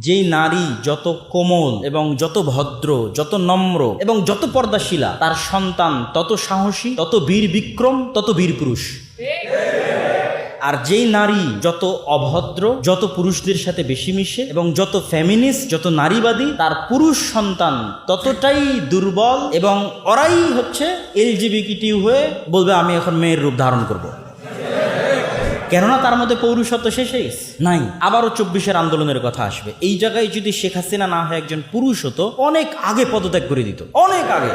যেই নারী যত কোমল এবং যত ভদ্র, যত নম্র এবং যত পর্দাশীলা, তার সন্তান তত সাহসী, তত বীর বিক্রম, তত বীর পুরুষ। আর যেই নারী যত অভদ্র, যত পুরুষদের সাথে বেশি মিশে এবং যত ফেমিনিস্ট, যত নারীবাদী, তার পুরুষ সন্তান ততটাই দুর্বল এবং ওরাই হচ্ছে এলজিবিটিকিউ হয়ে বলবে আমি এখন মেয়ের রূপ ধারণ করব। কেননা তার মধ্যে পৌরুষত্ব শেষে নাই। আবারও 24-এর আন্দোলনের কথা আসবে। এই জায়গায় যদি শেখ হাসিনা না হয় একজন পুরুষ হতো, অনেক আগে পদত্যাগ করে দিত, অনেক আগে।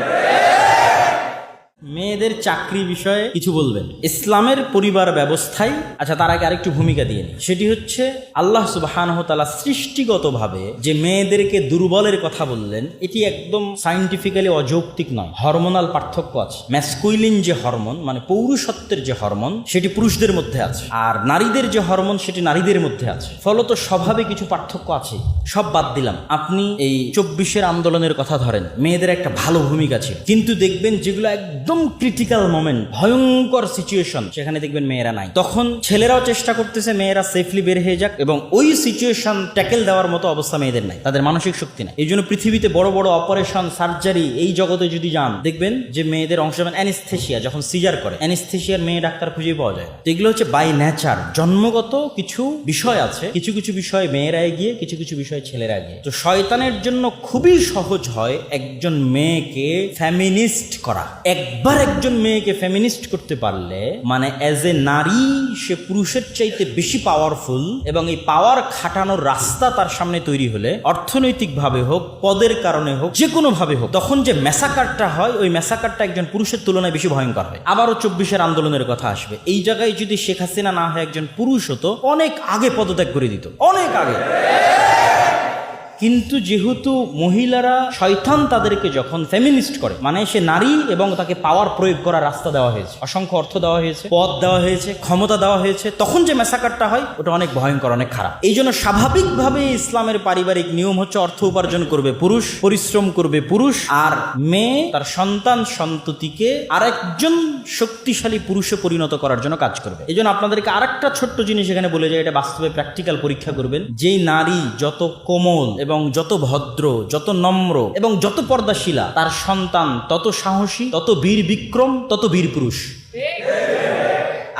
মেয়েদের চাকরি বিষয়ে কিছু বলবেন ইসলামের পরিবার ব্যবস্থায়। আচ্ছা, তার আগে আরেকটু ভূমিকা দিয়ে নিই। সেটি হচ্ছে আল্লাহ সুবহানাহু ওয়া তাআলা সৃষ্টিগতভাবে যে মেয়েদেরকে দুর্বলের কথা বললেন, এটি একদম সায়েন্টিফিক্যালি অযৌক্তিক নয়। হরমোনাল পার্থক্য আছে। ম্যাসকুইলিন যে হরমোন, মানে পৌরুষত্বের যে হরমোন, সেটি পুরুষদের মধ্যে আছে, আর নারীদের যে হরমোন সেটি নারীদের মধ্যে আছে। ফলত স্বভাবে কিছু পার্থক্য আছে। সব বাদ দিলাম, আপনি এই 24-এর আন্দোলনের কথা ধরেন, মেয়েদের একটা ভালো ভূমিকা ছিল, কিন্তু দেখবেন যেগুলো একদম ক্রিটিক্যাল মোমেন্ট, ভয়ঙ্কর সিচুয়েশন, সেখানে দেখবেন মেয়েরা নাই। তখন ছেলেরাও চেষ্টা করতেছে মেয়েরা সেফলি বের হয়ে যাক, এবং ওই সিচুয়েশন ট্যাকেল দেওয়ার মতো অবস্থা মেয়েদের নাই, তাদের মানসিক শক্তি নাই। এই জন্য পৃথিবীতে বড় বড় অপারেশন, সার্জারি, এই জগতে যদি যান, দেখবেন যে মেয়েদের অংশ, অ্যানেস্থেশিয়া, যখন সিজার করে, অ্যানেস্থেশিয়ার মেয়ে ডাক্তার খুঁজে পাওয়া যায় না। তো এগুলো হচ্ছে বাই নেচার, জন্মগত কিছু বিষয় আছে। কিছু কিছু বিষয় মেয়েরা এগিয়ে, কিছু কিছু বিষয় ছেলেরা এগিয়ে। তো শয়তানের জন্য খুবই সহজ হয় একজন মেয়েকে ফেমিনিস্ট করা। একবার একজন মেয়েকে ফেমিনিস্ট করতে পারলে, মানে অ্যাজ এ নারী সে পুরুষের চাইতে বেশি পাওয়ারফুল, এবং এই পাওয়ার খাটানোর রাস্তা তার সামনে তৈরি হলে, অর্থনৈতিকভাবে হোক, পদের কারণে হোক, যে কোনো ভাবে হোক, তখন যে ম্যাসাকারটা হয়, ওই ম্যাসাকারটা একজন পুরুষের তুলনায় বেশি ভয়ঙ্কর হয়। আবারও 24-এর আন্দোলনের কথা আসবে। এই জায়গায় যদি শেখ হাসিনা না হয় একজন পুরুষ হতো, অনেক আগে পদত্যাগ করে দিত, অনেক আগে। কিন্তু যেহেতু মহিলারা, শয়তান তাদেরকে যখন ফেমিনিস্ট করে, মানে সে নারী এবং তাকে পাওয়ার প্রয়োগ করার রাস্তা দেওয়া হয়েছে, অসংখ্য অর্থ দেওয়া হয়েছে, পদ দেওয়া হয়েছে, ক্ষমতা দেওয়া হয়েছে, তখন যে ম্যাসাকারটা হয় ওটা অনেক ভয়ঙ্কর, অনেক খারাপ। এই জন্য স্বাভাবিকভাবে ইসলামের পারিবারিক নিয়ম হচ্ছে অর্থ উপার্জন করবে পুরুষ, পরিশ্রম করবে পুরুষ, আর মেয়ে তার সন্তান সন্ততিকে আরেকজন শক্তিশালী পুরুষে পরিণত করার জন্য কাজ করবে। এই জন্য আপনাদেরকে আরেকটা ছোট্ট জিনিস এখানে বলে যায়, এটা বাস্তবে প্র্যাকটিক্যাল পরীক্ষা করবেন। যেই নারী যত কোমল এবং যত ভদ্র, যত নম্র এবং যত পর্দাশীলা, তার সন্তান তত সাহসী, তত বীর বিক্রম, তত বীর পুরুষ।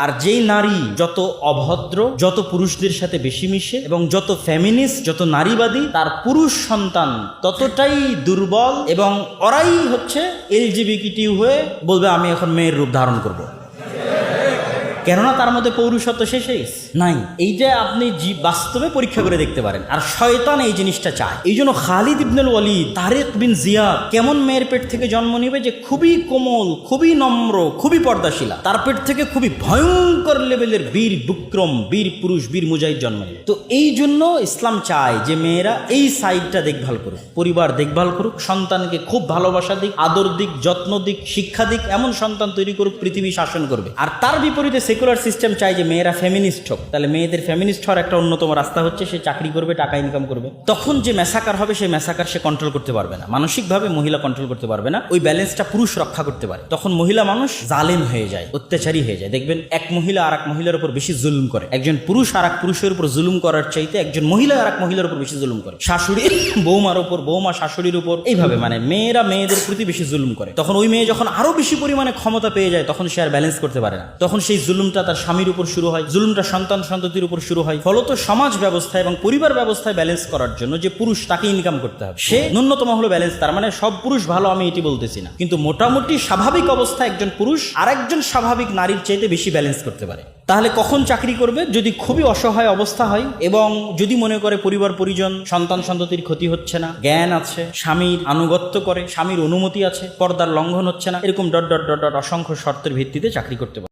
আর যেই নারী যত অভদ্র, যত পুরুষদের সাথে বেশি মিশে এবং যত ফেমিনিস্ট, যত নারীবাদী, তার পুরুষ সন্তান ততটাই দুর্বল এবং ওরাই হচ্ছে এলজিবিটিকিউ হয়ে বলবে আমি এখন মেয়ের রূপ ধারণ করব। কেননা তার মধ্যে পৌরুষত্ব শেষে নাই। এইটা আপনি বাস্তবে পরীক্ষা করে দেখতে পারেন। আর শয়তান এই জিনিসটা চায়। এই জন্য খালিদ ইবনুল ওয়ালিদ, তারেক বিন জিয়াদ কেমন মেয়ের পেট থেকে জন্ম নিবে, যে খুবই কোমল, খুবই নম্র, খুবই পর্দাশীলা, তার পেট থেকে খুবই ভয়ঙ্কর লেভেলের বীর বিক্রম, বীর পুরুষ, বীর মুজাহিদ জন্ম নেবে। তো এই জন্য ইসলাম চায় যে মেয়েরা এই সাইডটা দেখভাল করুক, পরিবার দেখভাল করুক, সন্তানকে খুব ভালোবাসা দিক, আদর দিক, যত্ন দিক, শিক্ষা দিক, এমন সন্তান তৈরি করুক পৃথিবী শাসন করবে। আর তার বিপরীতে সেকুলার সিস্টেম চায় যে মেয়েরা ফেমিনিস্ট হোক। তাহলে মেয়েদের ফেমিনিস্ট হওয়ার একটা অন্যতম রাস্তা হচ্ছে সে চাকরি করবে, টাকা ইনকাম করবে। তখন যে ম্যাসাকার হবে, সেই ম্যাসাকার সে কন্ট্রোল করতে পারবে না, মানসিকভাবে মহিলা কন্ট্রোল করতে পারবে না। ওই ব্যালেন্সটা পুরুষ রক্ষা করতে পারে। তখন মহিলা মানুষ জালেম হয়ে যায়, অত্যাচারী হয়ে যায়। দেখবেন এক মহিলা আর এক মহিলার উপর বেশি জুলুম করে। একজন পুরুষ আর এক পুরুষের উপর জুলুম করার চাইতে একজন মহিলা আর এক মহিলার উপর বেশি জুলুম করে। শাশুড়ি বৌমার উপর, বৌমা শাশুড়ির উপর, এইভাবে মানে মেয়েরা মেয়েদের প্রতি বেশি জুলুম করে। তখন ওই মেয়ে যখন আরো বেশি পরিমাণে ক্ষমতা পেয়ে যায়, তখন সে আর ব্যালেন্স করতে পারে না। তখন সেই জুলুমটা তার স্বামীর উপর শুরু হয়, জুলুমটা সন্তান সন্ততির উপর শুরু হয়। ফলত সমাজ ব্যবস্থা এবং পরিবার ব্যবস্থায় ব্যালেন্স করার জন্য যে পুরুষ, তাকে ইনকাম করতে হবে, সে ন্যূনতম হলো ব্যালেন্স। তার মানে সব পুরুষ ভালো, আমি এটি বলতেছি না, কিন্তু মোটামুটি স্বাভাবিক অবস্থায় একজন পুরুষ আরেকজন স্বাভাবিক নারীর চাইতে বেশি ব্যালেন্স করতে পারে। তাহলে কখন চাকরি করবে? যদি খুবই অসহায় অবস্থা হয় এবং যদি মনে করে পরিবার পরিজন, সন্তান সন্ততির ক্ষতি হচ্ছে না, জ্ঞান আছে, স্বামীর আনুগত্য করে, স্বামীর অনুমতি আছে, পর্দার লঙ্ঘন হচ্ছে না, এরকম ডট ডট ডট ডট অসংখ্য শর্তের ভিত্তিতে চাকরি করতে পারে।